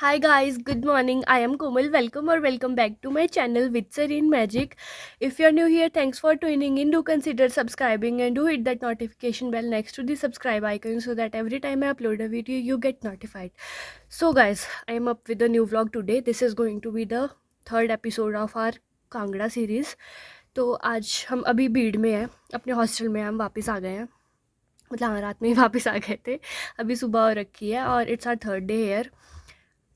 Hi guys, good morning. I am Komal. Welcome back to my channel with Serene Magic. If you're new here, thanks for tuning in. Do consider subscribing and do hit that notification bell next to the subscribe icon so that every time I upload a video, you get notified. So guys, I am up with a new vlog today. This is going to be the third episode of our Kangra series. तो आज हम अभी भीड़ में हैं, अपने hostel में हम वापस आ गए हैं. मतलब हाँ, रात में ही वापस आ गए थे. अभी सुबह हो रखी है और it's our third day here.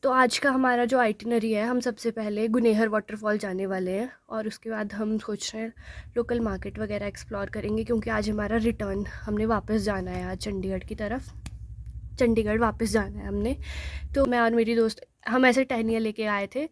तो आज का हमारा जो आइटिनरी है, हम सबसे पहले गुनेहर वाटरफॉल जाने वाले हैं और उसके बाद हम सोच रहे हैं लोकल मार्केट वगैरह एक्सप्लोर करेंगे, क्योंकि आज हमारा रिटर्न हमने वापस जाना है आज चंडीगढ़ की तरफ. चंडीगढ़ वापस जाना है हमने. तो मैं और मेरी दोस्त हम ऐसे टहनियाँ लेके आए थे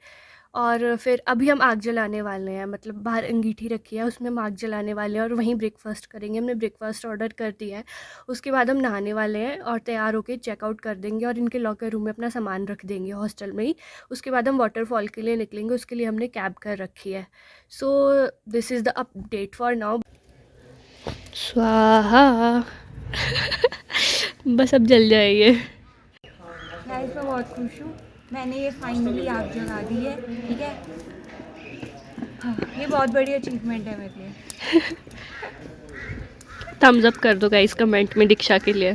और फिर अभी हम आग जलाने वाले हैं. मतलब बाहर अंगीठी रखी है, उसमें हम आग जलाने वाले हैं और वहीं ब्रेकफास्ट करेंगे. हमने ब्रेकफास्ट ऑर्डर कर दिया है. उसके बाद हम नहाने वाले हैं और तैयार होकर चेकआउट कर देंगे और इनके लॉकर रूम में अपना सामान रख देंगे हॉस्टल में ही. उसके बाद हम वाटरफॉल के लिए निकलेंगे. उसके लिए हमने कैब कर रखी है. So this is the update for now. स्वाहा. बस अब जल जाएंगे. गाइस मैं बहुत खुश हूँ. मैंने ये फाइनली आग जला दी है. ठीक है, हाँ, ये बहुत बड़ी अचीवमेंट है मेरे लिए. थम्स अप कर दो गाइस कमेंट में दीक्षा के लिए.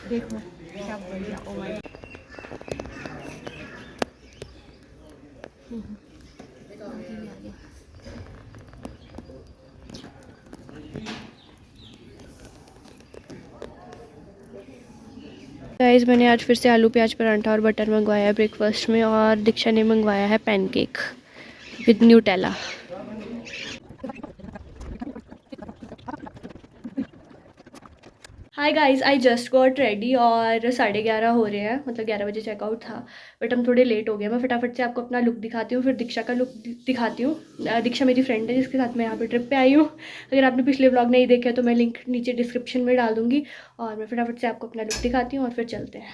देखो क्या बढ़िया. ओ माय गाइस मैंने आज फिर से आलू प्याज परांठा और बटर मंगवाया है ब्रेकफास्ट में, और दीक्षा ने मंगवाया है pancake with Nutella. Hi guys, I just got ready और 11:30 हो रहे हैं. मतलब 11 बजे चेकआउट था, बट हम थोड़े लेट हो गए. मैं फटाफट से आपको अपना लुक दिखाती हूँ, फिर दीक्षा का लुक दिखाती हूँ. दीक्षा मेरी फ्रेंड है जिसके साथ मैं यहाँ पे ट्रिप पे आई हूँ. अगर आपने पिछले व्लॉग नहीं देखे तो मैं लिंक नीचे डिस्क्रिप्शन में डाल दूँगी. और मैं फटाफट से आपको अपना लुक दिखाती हूँ और फिर चलते हैं.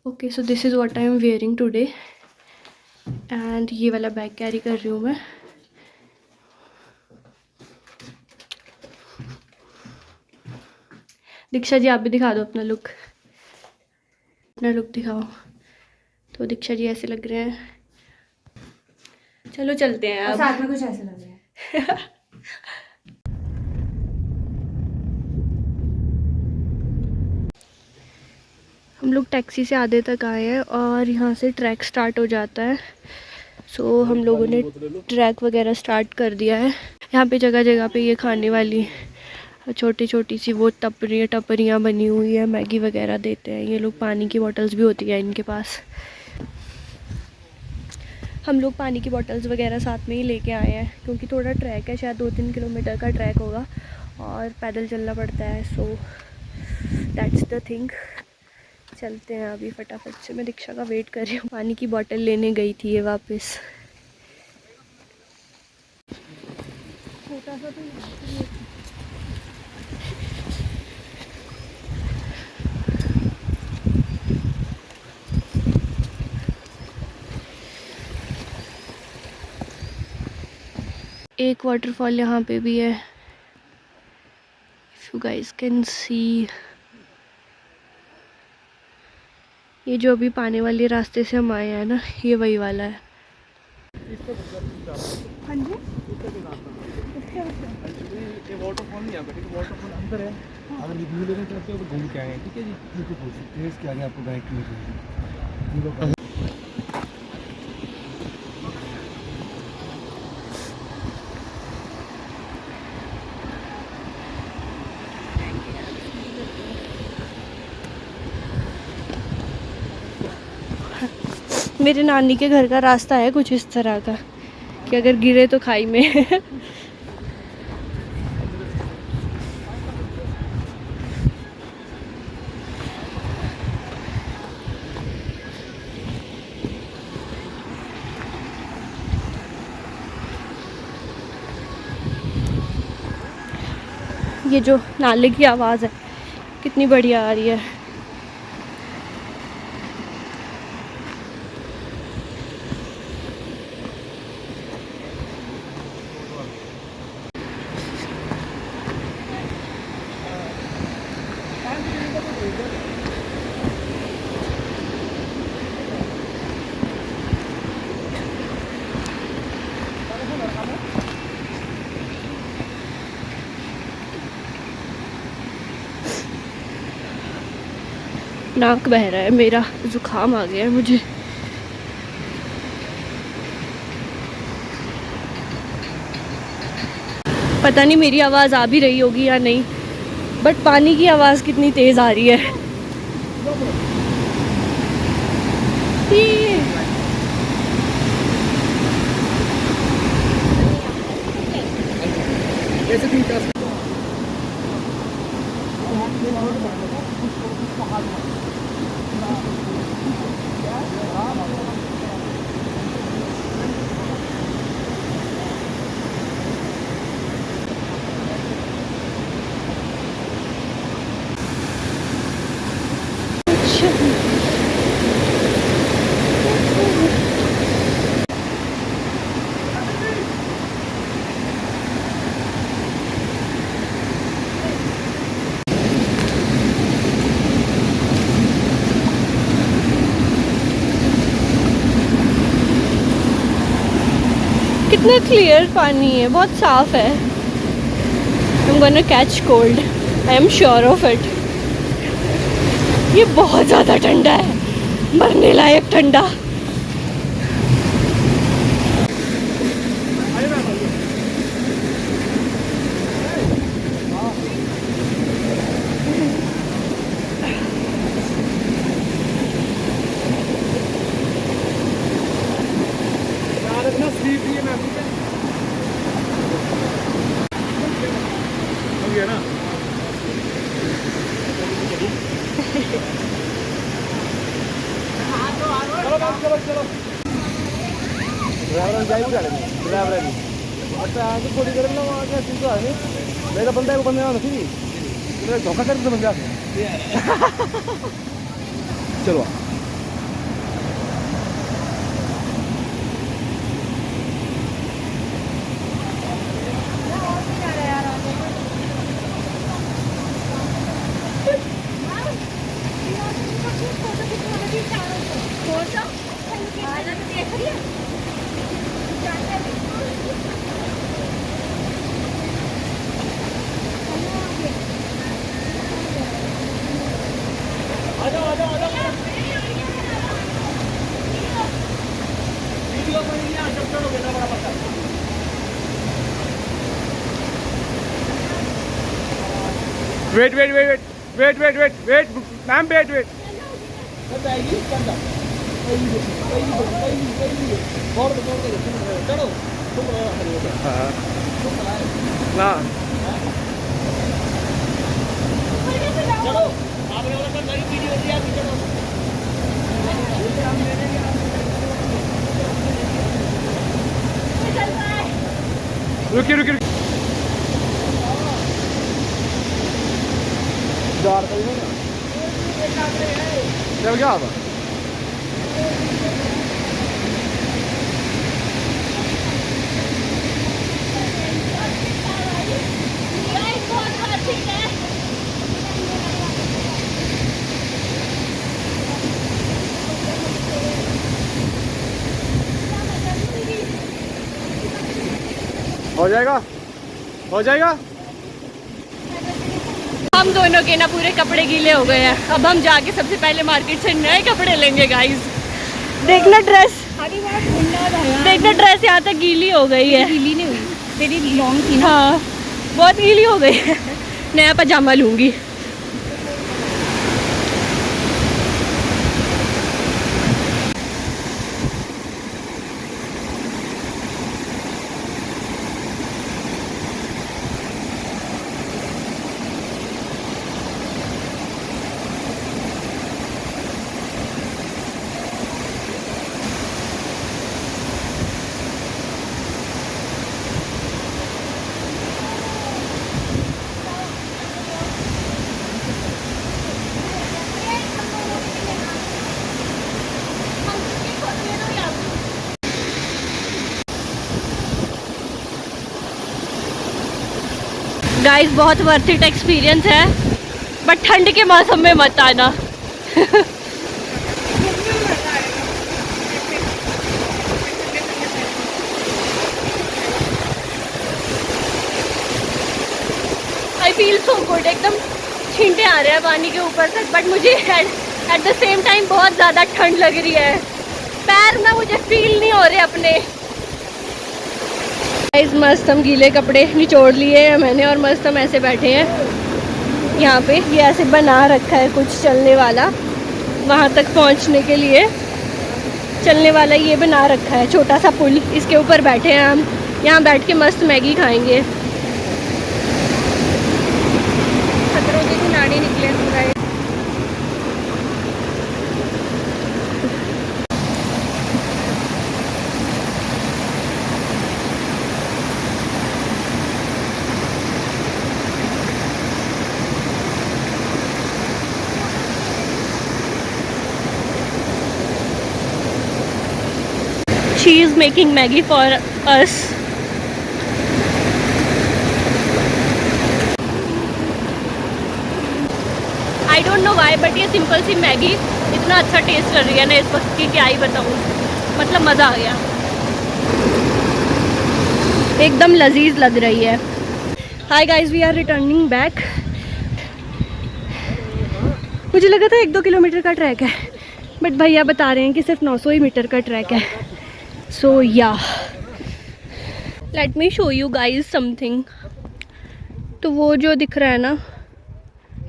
Okay, so this is what I am wearing today. And ये वाला बैग कैरी कर रही हूँ मैं. दीक्षा जी आप भी दिखा दो अपना लुक. अपना लुक दिखाओ. तो दीक्षा जी ऐसे लग रहे हैं. चलो चलते हैं अब. साथ में कुछ ऐसे लग रहा है. हम लोग टैक्सी से आधे तक आए हैं और यहाँ से ट्रैक स्टार्ट हो जाता है. सो हम लोगों ने ट्रैक वगैरह स्टार्ट कर दिया है. यहाँ पे जगह जगह पे ये खाने वाली छोटी छोटी सी वो टपरियाँ बनी हुई है. मैगी वगैरह देते हैं ये लोग. पानी की बॉटल्स भी होती है इनके पास. हम लोग पानी की बॉटल्स वगैरह साथ में ही लेके आए हैं, क्योंकि थोड़ा ट्रैक है, शायद 2-3 किलोमीटर का ट्रैक होगा और पैदल चलना पड़ता है. So that's the thing. चलते हैं अभी फटाफट से. मैं दीक्षा का वेट कर रही हूँ. पानी की बोतल लेने गई थी ये वापस. छोटा सा तो एक वाटरफॉल यहाँ पे भी है. If you guys can see, ये जो अभी पानी वाले रास्ते से हम आए हैं ना, ये वही वाला है. हाँ जी, ये वाटरफॉल नहीं है, वाटरफॉल अंदर है. अगर रिव्यू लेना चाहते हो तो घूम के आए हैं. ठीक है जी, बिल्कुल प्लेस के आगे आपको गाइड मिलेगी. मेरे नानी के घर का रास्ता है कुछ इस तरह का कि अगर गिरे तो खाई में. ये जो नाले की आवाज़ है कितनी बढ़िया आ रही है. नाक बह रहा है मेरा, जुकाम आ गया है मुझे। पता नहीं मेरी आवाज़ आ भी रही होगी या नहीं, बट पानी की आवाज़ कितनी तेज़ आ रही है। कैसे दिन का कितना क्लियर पानी है, बहुत साफ है। I'm gonna catch cold. I am sure of it. ये बहुत ज़्यादा ठंडा है, मरने लायक ठंडा। ड्राइवर जाए भी ड्राइवर भी अच्छा आगे थोड़ी देर में वहाँ क्या चिंता है मेरा बंदा को बंदे नहीं धोखा कर बंदा चलो wait wait wait wait wait wait wait ma'am wait wait ना रुकिए रुकिए चल क्या होगा हो जाएगा हो जाएगा। हम दोनों के ना पूरे कपड़े गीले हो गए हैं। अब हम जाके सबसे पहले मार्केट से नए कपड़े लेंगे गाइस। देखना ड्रेस, देखना ड्रेस यहाँ तक गीली हो गई है। गीली नहीं हुई, तेरी लॉन्ग थी ना। हाँ बहुत गीली हो गई है। नया पजामा लूँगी। गाइस बहुत वर्थ इट एक्सपीरियंस है, बट ठंड के मौसम में मत आना। आई फील सो गुड, एकदम छींटे आ रहे हैं पानी के ऊपर तक, बट मुझे एट द सेम टाइम बहुत ज़्यादा ठंड लग रही है, पैर ना मुझे फील नहीं हो रहे अपने। गाइस मस्त हम गीले कपड़े निचोड़ लिए हैं मैंने और मस्त हम ऐसे बैठे हैं यहाँ पे। ये ऐसे बना रखा है कुछ चलने वाला, वहाँ तक पहुँचने के लिए चलने वाला ये बना रखा है छोटा सा पुल, इसके ऊपर बैठे हैं हम। यहाँ बैठ के मस्त मैगी खाएंगे। खतरों के खिलाड़ी निकले पूरा। She is making Maggie for us. I don't know why, but ये सिंपल सी मैगी इतना अच्छा टेस्ट कर रही है ना इस वक्त की, क्या ही बताऊँ। मतलब मज़ा आ गया, एकदम लजीज लग रही है। Hi guys, we are returning back. मुझे लगा था 1-2 किलोमीटर का ट्रैक है, बट भैया बता रहे हैं कि सिर्फ 900 ही मीटर का ट्रैक है। सो या let me show you guys something. तो वो जो दिख रहा है ना,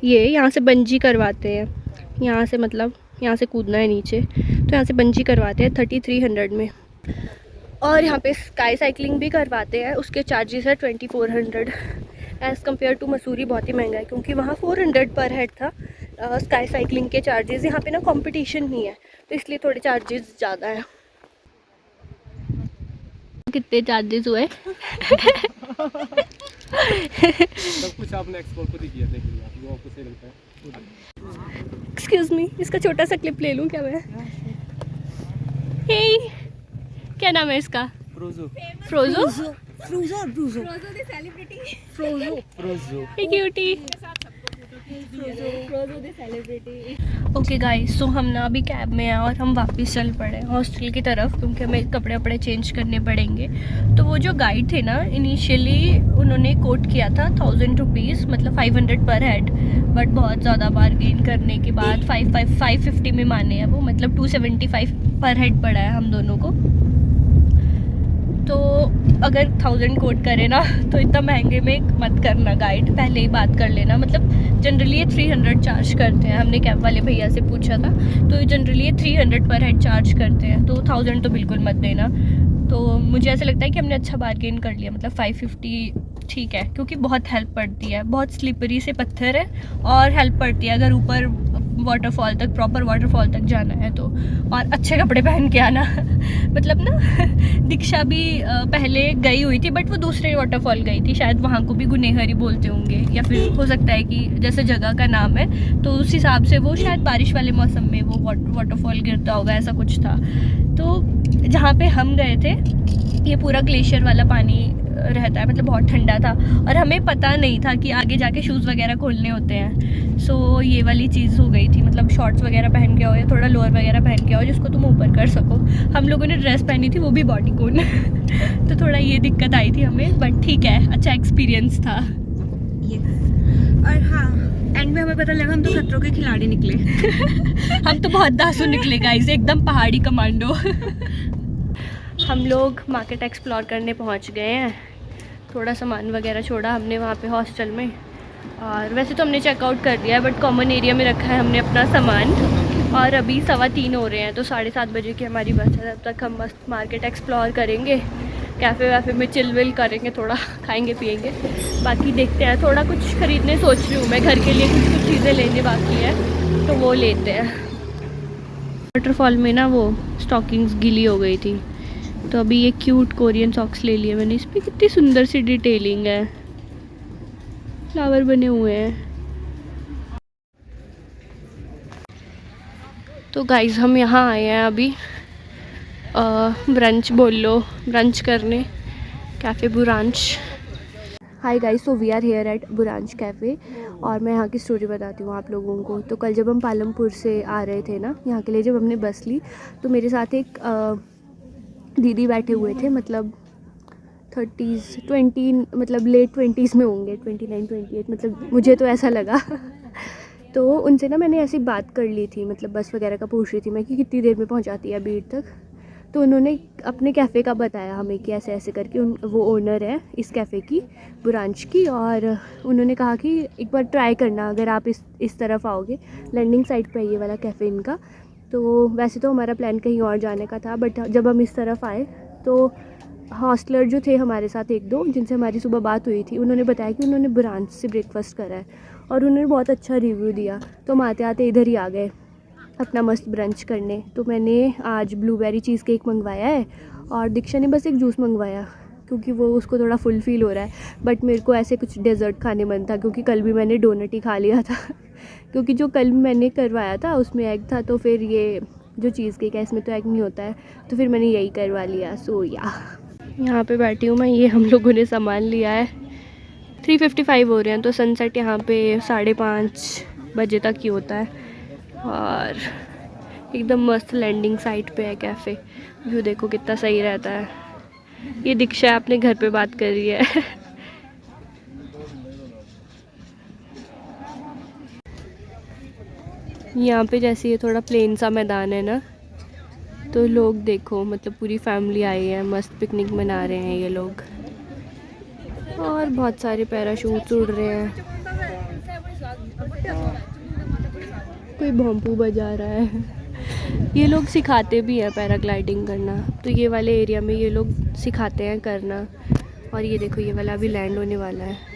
ये यहाँ से बंजी करवाते हैं, यहाँ से मतलब यहाँ से कूदना है नीचे, तो यहाँ से बंजी करवाते हैं 3300 में। और यहाँ पे स्काई साइकिलिंग भी करवाते हैं, उसके चार्जेस है 2400 एज़ कम्पेयर टू मसूरी। बहुत ही महंगा है क्योंकि वहाँ 400 पर हेड था स्काई साइकिलिंग के चार्जेस। यहाँ पे ना कंपटीशन नहीं है तो इसलिए थोड़े चार्जेस ज़्यादा है। कितने चार्जेस हुए? सब कुछ आपने एक्सप्लोर खुद ही किया, देखिए आप वो आपको सही लगता है। एक्सक्यूज़ मी, इसका छोटा सा क्लिप ले लूँ क्या मैं? हे, क्या नाम है इसका? फ्रोजो। फ्रोजो? फ्रोजो ब्रूजो फ्रोजो। हे क्यूटी। ओके गाइस, सो हम ना अभी कैब में हैं और हम वापस चल पड़े हॉस्टल की तरफ क्योंकि हमें कपड़े वपड़े चेंज करने पड़ेंगे। तो वो जो गाइड थे ना, इनिशियली उन्होंने कोट किया था 1000 रुपीज़, मतलब 500 पर हेड, बट बहुत ज़्यादा बार्गेन करने के बाद 550 में माने हैं वो, मतलब 275 पर हेड पड़ा है हम दोनों को। तो अगर 1000 कोट करे ना तो इतना महंगे में मत करना गाइड, पहले ही बात कर लेना। मतलब जनरली ये 300 चार्ज करते हैं, हमने कैब वाले भैया से पूछा था, तो जनरली ये 300 पर हेड चार्ज करते हैं, तो 1000 तो बिल्कुल मत देना। तो मुझे ऐसा लगता है कि हमने अच्छा बार्गेन कर लिया, मतलब 550 ठीक है, क्योंकि बहुत हेल्प पड़ती है, बहुत स्लिपरी से पत्थर है और हेल्प पड़ती है अगर ऊपर वाटरफॉल तक, प्रॉपर वाटरफॉल तक जाना है तो। और अच्छे कपड़े पहन के आना मतलब ना दीक्षा भी पहले गई हुई थी, बट वो दूसरे वाटरफॉल गई थी, शायद वहाँ को भी गुनेहरी बोलते होंगे, या फिर हो सकता है कि जैसे जगह का नाम है तो उस हिसाब से वो शायद बारिश वाले मौसम में वो वाटरफॉल गिरता होगा, ऐसा कुछ था। तो जहाँ पे हम गए थे ये पूरा ग्लेशियर वाला पानी रहता है, मतलब बहुत ठंडा था और हमें पता नहीं था कि आगे जाके शूज़ वगैरह खोलने होते हैं। सो ये वाली चीज़ हो गई थी, मतलब शॉर्ट्स वगैरह पहन के आओ या थोड़ा लोअर वगैरह पहन के आओ जिसको तुम ऊपर कर सको। हम लोगों ने ड्रेस पहनी थी, वो भी बॉडीकॉन तो थोड़ा ये दिक्कत आई थी हमें, बट ठीक है, अच्छा एक्सपीरियंस था। और हाँ, एंड में हमें पता लगा हम तो खतरों के खिलाड़ी निकले हम तो बहुत दासू निकले गाइस, एकदम पहाड़ी कमांडो हम लोग मार्केट एक्सप्लोर करने पहुंच गए हैं, थोड़ा सामान वगैरह छोड़ा हमने वहाँ पे हॉस्टल में, और वैसे तो हमने चेकआउट कर दिया है बट कॉमन एरिया में रखा है हमने अपना सामान। और अभी 7:15 हो रहे हैं, तो 7:30 बजे की हमारी बस है, तब तक हम मस्त मार्केट एक्सप्लोर करेंगे, कैफ़े वैफ़े में चिल विल करेंगे, थोड़ा खाएंगे पिएंगे, बाकी देखते हैं। थोड़ा कुछ ख़रीदने सोच रही हूँ मैं, घर के लिए कुछ कुछ चीज़ें लेने बाकी है तो वो लेते हैं। वाटरफॉल में ना वो स्टॉकिंग्स गीली हो गई थी, तो अभी ये क्यूट कोरियन सॉक्स ले लिए मैंने। इस पर कितनी सुंदर सी डिटेलिंग है, फ्लावर बने हुए हैं। तो गाइस हम यहाँ आए हैं अभी ब्रंच बोल लो, ब्रंच करने cafe brunch. Hi guys, so we are here at brunch cafe, और मैं यहाँ की स्टोरी बताती हूँ आप लोगों को। तो कल जब हम पालमपुर से आ रहे थे ना यहाँ के लिए, जब हमने बस ली तो मेरे साथ एक दीदी बैठे हुए थे, मतलब 20 मतलब लेट 20s में होंगे, 29-28, मतलब मुझे तो ऐसा लगा तो उनसे ना मैंने ऐसी बात कर ली थी, मतलब बस वगैरह का पूछ रही थी मैं कि कितनी देर में पहुंचाती है बीड़ तक। तो उन्होंने अपने कैफ़े का बताया हमें कि ऐसे ऐसे करके वो ओनर है इस कैफ़े की, ब्रांच की, और उन्होंने कहा कि एक बार ट्राई करना अगर आप इस तरफ आओगे, लैंडिंग साइड पे है ये वाला कैफ़े इनका। तो वैसे तो हमारा प्लान कहीं और जाने का था, बट जब हम इस तरफ आए तो हॉस्टलर जो थे हमारे साथ एक दो, जिनसे हमारी सुबह बात हुई थी, उन्होंने बताया कि उन्होंने ब्रांच से ब्रेकफास्ट करा है और उन्होंने बहुत अच्छा रिव्यू दिया। तो हम आते आते इधर ही आ गए अपना मस्त ब्रंच करने। तो मैंने आज ब्लूबेरी चीज़ केक मंगवाया है और दीक्षा ने बस एक जूस मंगवाया क्योंकि वो उसको थोड़ा फुल फील हो रहा है। बट मेरे को ऐसे कुछ डेज़र्ट खाने मन था क्योंकि कल भी मैंने डोनट ही खा लिया था क्योंकि जो कल मैंने करवाया था उसमें एग था, तो फिर ये जो चीज़ केक है इसमें तो एग नहीं होता है, तो फिर मैंने यही करवा लिया। सो या यहाँ पे बैठी हूँ मैं, ये हम लोगों ने सामान लिया है। 3:55 हो रहे हैं, तो सनसेट यहाँ पे 5:30 बजे तक ही होता है और एकदम मस्त लैंडिंग साइट पे है कैफ़े। व्यू देखो कितना सही रहता है। ये दीक्षा अपने घर पे बात कर रही है यहाँ पे जैसे ये थोड़ा प्लेन सा मैदान है ना, तो लोग देखो मतलब पूरी फैमिली आई है, मस्त पिकनिक मना रहे हैं ये लोग और बहुत सारे पैराशूट्स उड़ रहे हैं। कोई भोंपू बजा रहा है। ये लोग सिखाते भी हैं पैराग्लाइडिंग करना, तो ये वाले एरिया में ये लोग सिखाते हैं करना। और ये देखो ये वाला अभी लैंड होने वाला है।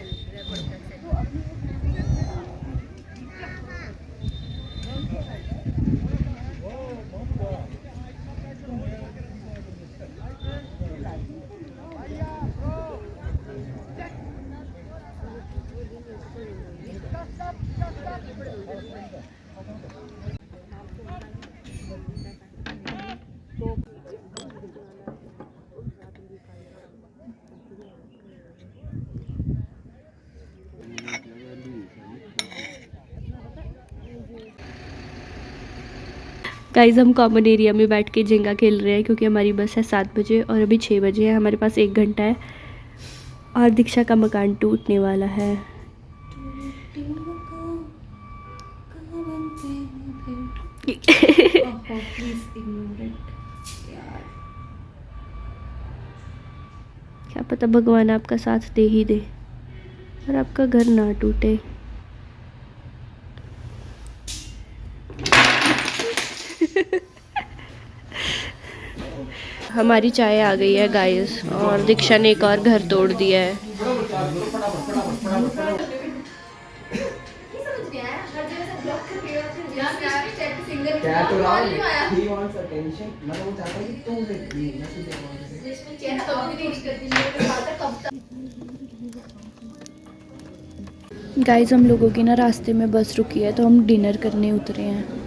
गाइस हम कॉमन एरिया में बैठ के झिंगा खेल रहे हैं क्योंकि हमारी बस है 7 बजे और अभी 6 बजे है, हमारे पास 1 घंटा है और दीक्षा का मकान टूटने वाला है। क्या पता भगवान आपका साथ दे ही दे और आपका घर ना टूटे। हमारी चाय आ गई है गाइस और दीक्षा ने एक और घर तोड़ दिया है। गाइस हम लोगों की ना रास्ते में बस रुकी है, तो हम डिनर करने उतरे हैं।